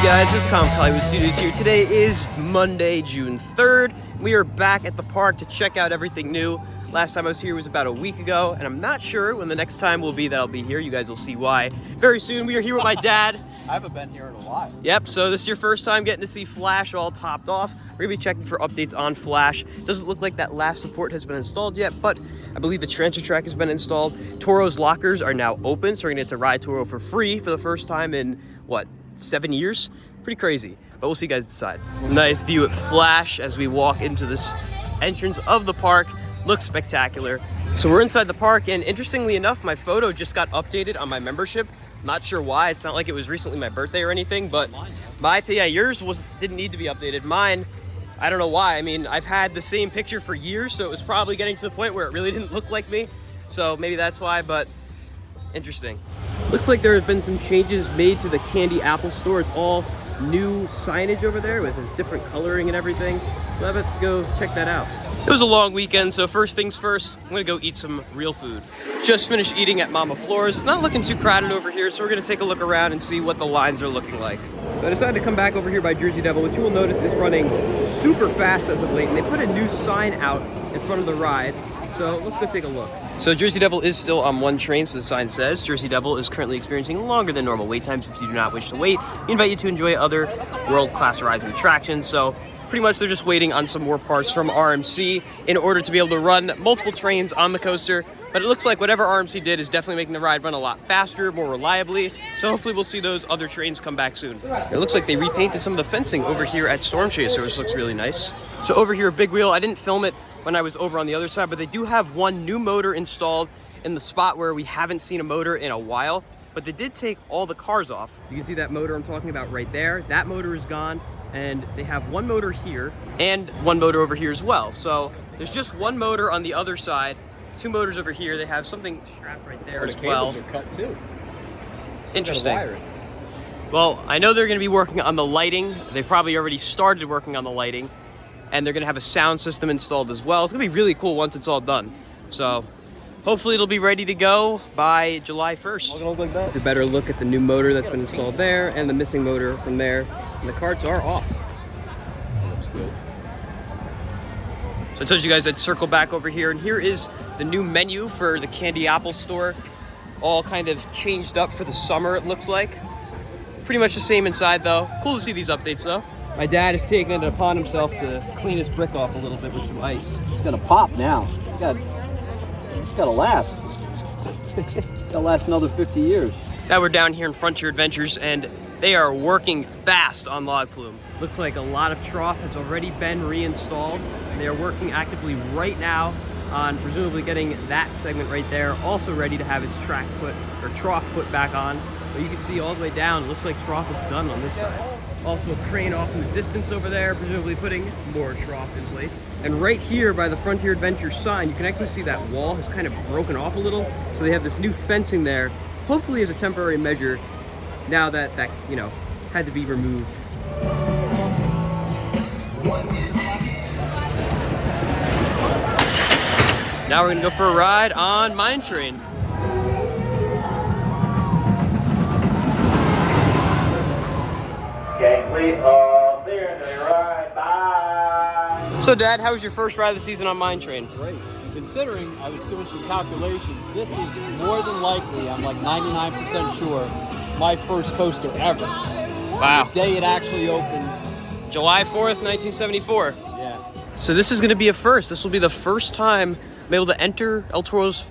Guys, this is Hollywood Studios here. Today is Monday, June 3rd. We are back at the park to check out everything new. Last time I was here was about a week ago, and I'm not sure when the next time will be that I'll be here. You guys will see why very soon. We are here with my dad. I haven't been here in a while. Yep, so this is your first time getting to see Flash all topped off. We're gonna be checking for updates on Flash. Doesn't look like that last support has been installed yet, but I believe the transfer track has been installed. Toro's lockers are now open, so we're gonna get to ride Toro for free for the first time in, what, 7 years? Pretty crazy, but we'll see you guys decide. Nice view at Flash as we walk into this entrance of the park. Looks spectacular. So we're inside the park, and interestingly enough, my photo just got updated on my membership. Not sure why. It's not like it was recently my birthday or anything, but yours didn't need to be updated. Mine, I don't know why. I mean, I've had the same picture for years, so it was probably getting to the point where it really didn't look like me. So maybe that's why, but interesting. Looks like there have been some changes made to the Candy Apple store. It's all new signage over there with different coloring and everything. So I'm about to go check that out. It was a long weekend, so first things first, I'm gonna go eat some real food. Just finished eating at Mama Flora's. It's not looking too crowded over here, so we're gonna take a look around and see what the lines are looking like. So I decided to come back over here by Jersey Devil, which you will notice is running super fast as of late, and they put a new sign out in front of the ride. So let's go take a look. So Jersey Devil is still on one train, so the sign says Jersey Devil is currently experiencing longer than normal wait times. If you do not wish to wait, we invite you to enjoy other world-class rides and attractions. So pretty much they're just waiting on some more parts from RMC in order to be able to run multiple trains on the coaster. But it looks like whatever RMC did is definitely making the ride run a lot faster, more reliably. So hopefully we'll see those other trains come back soon. It looks like they repainted some of the fencing over here at Storm Chaser, which looks really nice. So over here at Big Wheel, I didn't film it when I was over on the other side, but they do have one new motor installed in the spot where we haven't seen a motor in a while. But they did take all the cars off. You can see that motor I'm talking about right there. That motor is gone. And they have one motor here and one motor over here as well. So there's just one motor on the other side, two motors over here. They have something strapped right there as well. The cables are cut too. Interesting. Well, I know they're gonna be working on the lighting. They probably already started working on the lighting, and they're gonna have a sound system installed as well. It's gonna be really cool once it's all done. So hopefully it'll be ready to go by July 1st. Look like that. It's a better look at the new motor that's been installed there and the missing motor from there. And the carts are off. Looks good. So I told you guys I'd circle back over here, and here is the new menu for the Candy Apple store. All kind of changed up for the summer, it looks like. Pretty much the same inside though. Cool to see these updates though. My dad is taking it upon himself to clean his brick off a little bit with some ice. It's gonna pop now. It's gotta last. It'll last another 50 years. Now we're down here in Frontier Adventures, and they are working fast on log flume. Looks like a lot of trough has already been reinstalled. They are working actively right now on presumably getting that segment right there also ready to have its trough put back on. But you can see all the way down, it looks like trough is done on this side. Also a crane off in the distance over there, presumably putting more trough in place. And right here by the Frontier Adventure sign, you can actually see that wall has kind of broken off a little. So they have this new fencing there, hopefully as a temporary measure, now that had to be removed. Now we're gonna go for a ride on Mine Train. Gangly all there, they ride by. So Dad, how was your first ride of the season on Mine Train? Great. Considering I was doing some calculations, this is more than likely, I'm like 99% sure, my first coaster ever. Wow. The day it actually opened. July 4th, 1974. Yeah. So this is gonna be a first. This will be the first time I'm able to enter El Toro's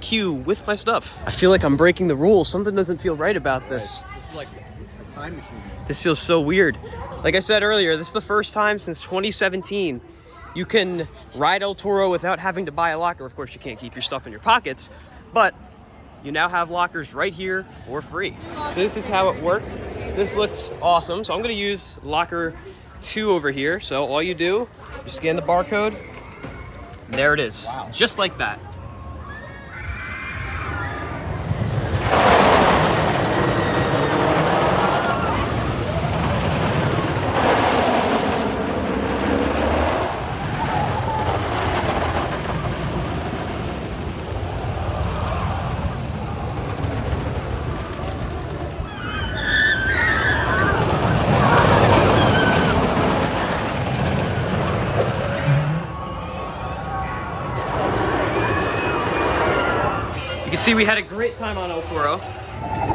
queue with my stuff. I feel like I'm breaking the rules. Something doesn't feel right about this. This is like a time machine. This feels so weird. Like I said earlier, this is the first time since 2017 you can ride El Toro without having to buy a locker. Of course, you can't keep your stuff in your pockets, but you now have lockers right here for free. So this is how it worked. This looks awesome. So I'm gonna use locker 2 over here. So all you do, you scan the barcode, there it is. Wow. Just like that. See, we had a great time on El Toro.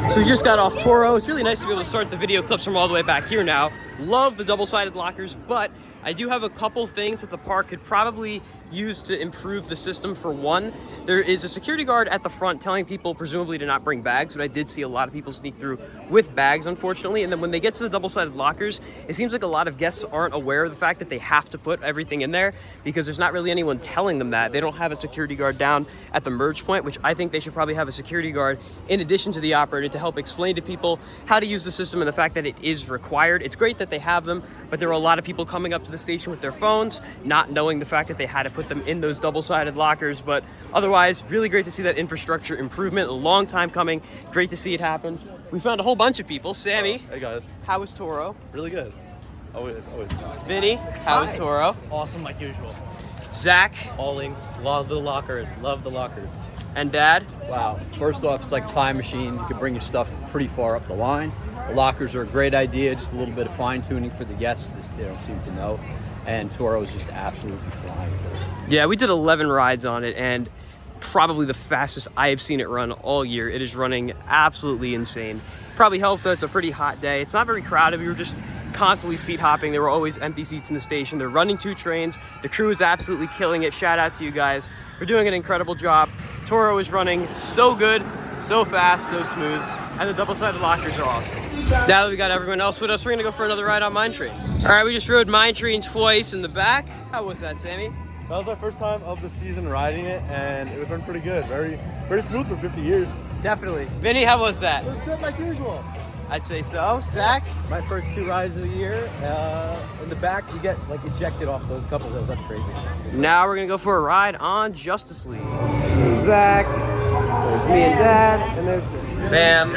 So we just got off Toro. It's really nice to be able to start the video clips from all the way back here now. Love the double-sided lockers, but I do have a couple things that the park could probably use to improve the system. For one, there is a security guard at the front telling people presumably to not bring bags, but I did see a lot of people sneak through with bags, unfortunately. And then when they get to the double-sided lockers, it seems like a lot of guests aren't aware of the fact that they have to put everything in there because there's not really anyone telling them that. They don't have a security guard down at the merge point, which I think they should probably have a security guard in addition to the operator to help explain to people how to use the system and the fact that it is required. It's great that they have them, but there were a lot of people coming up to the station with their phones, not knowing the fact that they had to put them in those double-sided lockers. But otherwise, really great to see that infrastructure improvement. A long time coming. Great to see it happen. We found a whole bunch of people. Sammy. Hey guys. How was Toro? Really good. Always. Vinny. How was Toro? Awesome like usual. Zach. Alling. Love the lockers. Love the lockers. And Dad. Wow. First off, it's like a time machine. You can bring your stuff pretty far up the line. The lockers are a great idea. Just a little bit of fine tuning for the guests. They don't seem to know. And Toro is just absolutely flying through it. Yeah, we did 11 rides on it, and probably the fastest I have seen it run all year. It is running absolutely insane. Probably helps that it's a pretty hot day. It's not very crowded. We were just constantly seat hopping. There were always empty seats in the station. They're running 2 trains. The crew is absolutely killing it. Shout out to you guys. You're doing an incredible job. Toro is running so good, so fast, so smooth. And the double-sided lockers are awesome. Now that we got everyone else with us, we're gonna go for another ride on Mine Train. All right, we just rode Mine Train twice in the back. How was that, Sammy? That was our first time of the season riding it, and it was running pretty good. Very smooth for 50 years. Definitely. Vinny, how was that? It was good like usual. I'd say so. Zach? My first 2 rides of the year. In the back, you get like ejected off those couple hills. That's crazy. Now we're gonna go for a ride on Justice League. There's Zach, there's me and Dad, and there's Bam,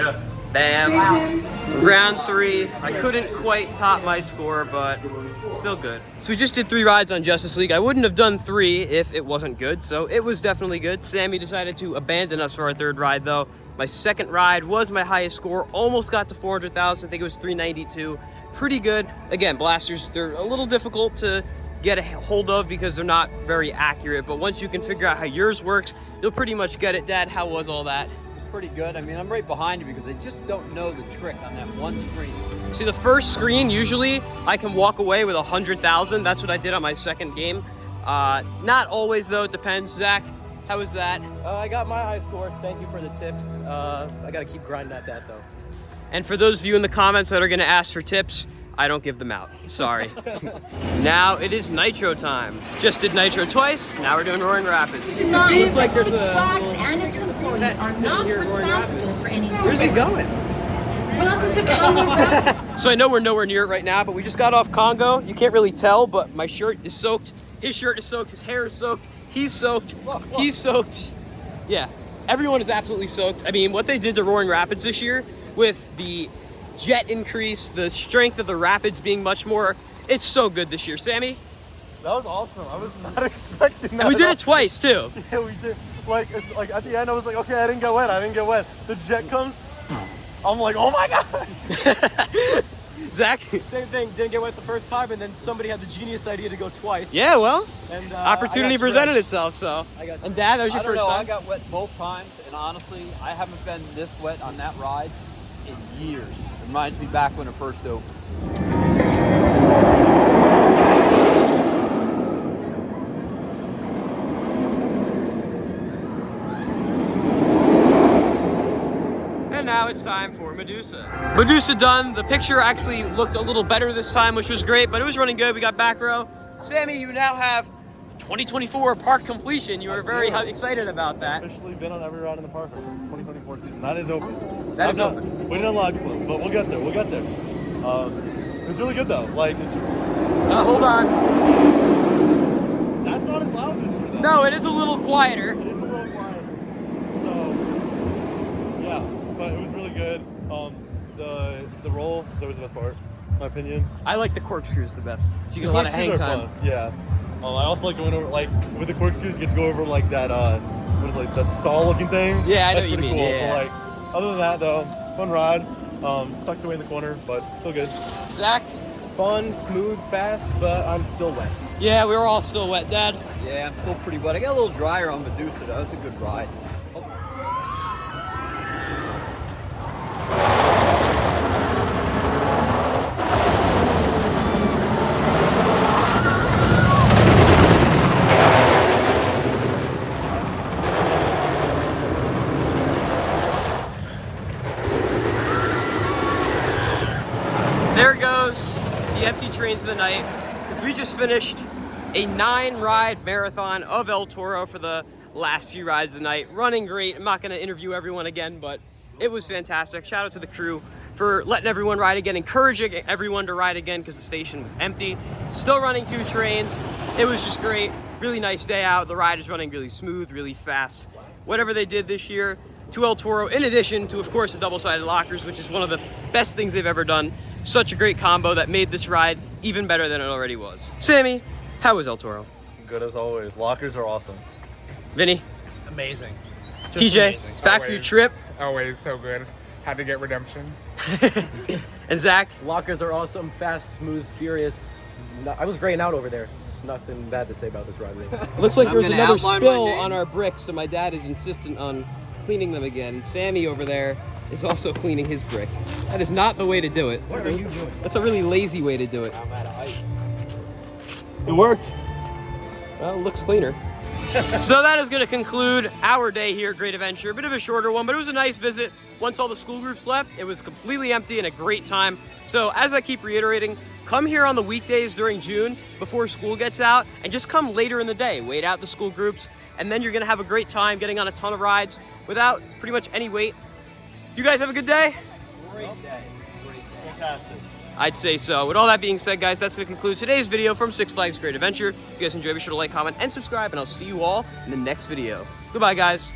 Bam. Round 3. I couldn't quite top my score, but still good. So we just did 3 rides on Justice League. I wouldn't have done 3 if it wasn't good, so it was definitely good. Sammy decided to abandon us for our 3rd ride, though. My 2nd ride was my highest score, almost got to 400,000. I think it was 392. Pretty good. Again, blasters, they're a little difficult to get a hold of because they're not very accurate, but once you can figure out how yours works, you'll pretty much get it. Dad, how was all that? Pretty good. I mean, I'm right behind you because they just don't know the trick on that one screen. See, the first screen, usually I can walk away with 100,000. That's what I did on my 2nd game. Not always, though. It depends. Zach, how was that? I got my high scores. Thank you for the tips. I got to keep grinding at that, though. And for those of you in the comments that are going to ask for tips, I don't give them out. Sorry. Now it is Nitro time. Just did Nitro twice. Now we're doing Roaring Rapids. Looks like there's Six Flags and its employees are not responsible for any. Where's he going? Welcome to Congo Rapids. So I know we're nowhere near it right now, but we just got off Congo. You can't really tell, but my shirt is soaked. His shirt is soaked. His hair is soaked. He's soaked. He's soaked. Yeah, everyone is absolutely soaked. I mean, what they did to Roaring Rapids this year with the jet increase, the strength of the rapids being much more, it's so good this year. Sammy? That was awesome. I was not expecting that. And we did it twice, too. Yeah, we did. Like at the end, I was like, okay, I didn't get wet. The jet comes. I'm like, oh my God. Zach? Same thing. Didn't get wet the first time, and then somebody had the genius idea to go twice. Yeah, well, And opportunity presented itself, so. And Dad, that was your I don't first know, time? I got wet both times, and honestly, I haven't been this wet on that ride in years. It reminds me back when it first opened. And now it's time for Medusa. Medusa done. The picture actually looked a little better this time, which was great, but it was running good. We got back row. Sammy, you now have 2024 park completion. You were very excited about that. Officially been on every ride in the park for 2024 season. That is open. That is open. We didn't unlock it, but we'll get there. It was really good though. Like, it's, Hold on. that's not as loud this year though. No, it is a little quieter. It is a little quiet. So, yeah, but it was really good. The roll is always the best part, in my opinion. I like the corkscrews the best. So you get a lot of hang Corkscrews are time. fun, yeah. I also like going over, like, with the corkscrews, you get to go over, like, that, what is it, like, that saw-looking thing. Yeah, I know That's what you pretty mean, cool. yeah. But, like, other than that, though, fun ride. Tucked away in the corner, but still good. Zach? Fun, smooth, fast, but I'm still wet. Yeah, we were all still wet, Dad. Yeah, I'm still pretty wet. I got a little drier on Medusa, though. That was a good ride. there goes the empty trains of the night, because we just finished a 9-ride marathon of El Toro for the last few rides of the night. Running great. I'm not going to interview everyone again, but it was fantastic. Shout out to the crew for letting everyone ride again, encouraging everyone to ride again because the station was empty. Still running 2 trains. It was just great. Really nice day out. The ride is running really smooth, really fast. Whatever they did this year to El Toro, in addition to, of course, the double-sided lockers, which is one of the best things they've ever done. Such a great combo that made this ride even better than it already was. Sammy, how was El Toro? Good as always. Lockers are awesome. Vinny? Amazing. TJ, amazing. back for your trip. Always so good. Had to get redemption. And Zach? Lockers are awesome, fast, smooth, furious. I was graying out over there. There's nothing bad to say about this ride. Looks like there's gonna another outline spill my name. on our bricks, so my dad is insistent on cleaning them again. And Sammy over there is also cleaning his brick. That is not the way to do it. What are you doing? That's a really lazy way to do it. I'm at a height. It worked. Well, it looks cleaner. So that is going to conclude our day here at Great Adventure. A bit of a shorter one, but it was a nice visit. Once all the school groups left, it was completely empty and a great time. So as I keep reiterating, come here on the weekdays during June before school gets out, and just come later in the day. Wait out the school groups, and then you're going to have a great time getting on a ton of rides without pretty much any wait. You guys have a good day? Great day. Fantastic. I'd say so. With all that being said, guys, that's going to conclude today's video from Six Flags Great Adventure. If you guys enjoyed, be sure to like, comment, and subscribe, and I'll see you all in the next video. Goodbye, guys.